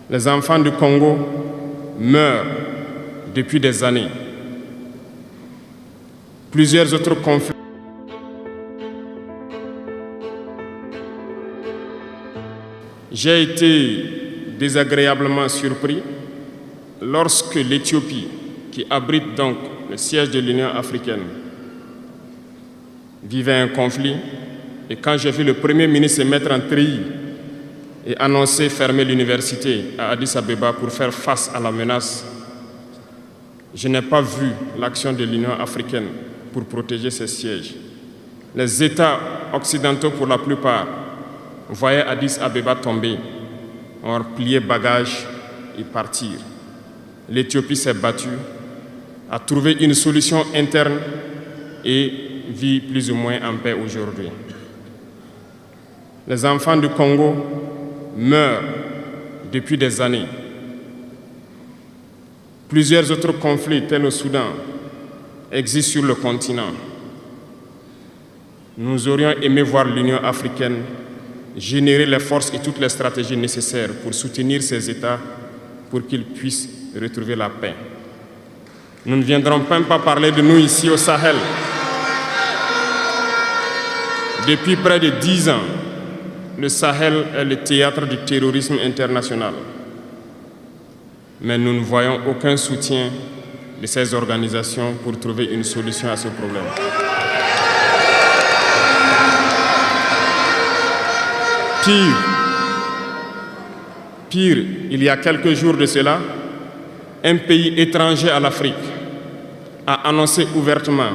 Les enfants du Congo meurent depuis des années. Plusieurs autres conflits. J'ai été désagréablement surpris lorsque l'Éthiopie, qui abrite donc le siège de l'Union africaine, vivait un conflit. Et quand j'ai vu le Premier ministre se mettre en treillis et annoncer fermer l'université à Addis Abeba pour faire face à la menace, je n'ai pas vu l'action de l'Union africaine pour protéger ses sièges. Les États occidentaux, pour la plupart, voyaient Addis Abeba tomber, ont plié bagages et partir. L'Éthiopie s'est battue, a trouvé une solution interne et vit plus ou moins en paix aujourd'hui. Les enfants du Congo meurent depuis des années. Plusieurs autres conflits, tels au Soudan, existent sur le continent. Nous aurions aimé voir l'Union africaine générer les forces et toutes les stratégies nécessaires pour soutenir ces États pour qu'ils puissent retrouver la paix. Nous ne viendrons même pas parler de nous ici au Sahel. Depuis près de 10 ans, le Sahel est le théâtre du terrorisme international. Mais nous ne voyons aucun soutien de ces organisations pour trouver une solution à ce problème. Pire, il y a quelques jours de cela, un pays étranger à l'Afrique a annoncé ouvertement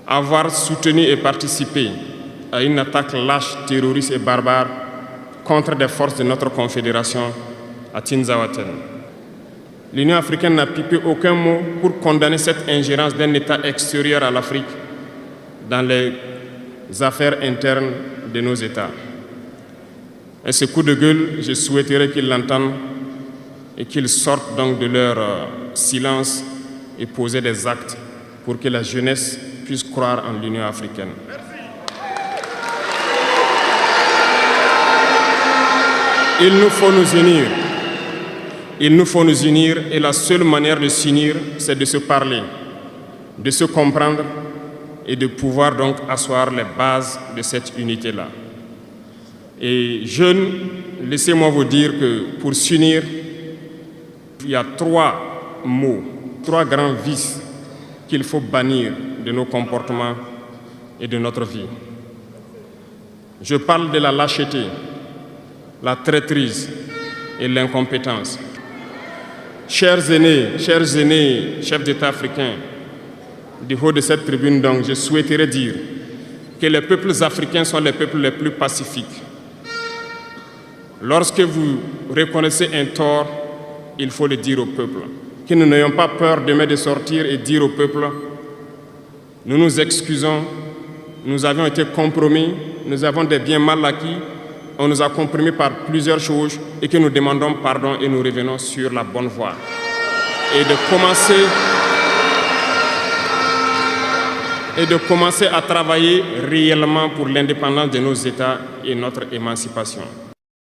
avoir soutenu et participé à une attaque lâche, terroriste et barbare contre des forces de notre confédération à Tinzaouaten. L'Union africaine n'a pipé aucun mot pour condamner cette ingérence d'un État extérieur à l'Afrique dans les affaires internes de nos États. Et ce coup de gueule, je souhaiterais qu'ils l'entendent et qu'ils sortent donc de leur silence et poser des actes pour que la jeunesse puisse croire en l'Union africaine. Il nous faut nous unir. Il nous faut nous unir et la seule manière de s'unir, c'est de se parler, de se comprendre et de pouvoir donc asseoir les bases de cette unité-là. Et jeunes, laissez-moi vous dire que pour s'unir, il y a 3 mots, 3 grands vices qu'il faut bannir de nos comportements et de notre vie. Je parle de la lâcheté, la traîtrise et l'incompétence. Chers aînés, chefs d'État africains, du haut de cette tribune, donc, je souhaiterais dire que les peuples africains sont les peuples les plus pacifiques. Lorsque vous reconnaissez un tort, il faut le dire au peuple. Que nous n'ayons pas peur demain de sortir et dire au peuple, nous nous excusons, nous avions été compromis, nous avons des biens mal acquis, on nous a compromis par plusieurs choses et que nous demandons pardon et nous revenons sur la bonne voie. Et de commencer à travailler réellement pour l'indépendance de nos États et notre émancipation.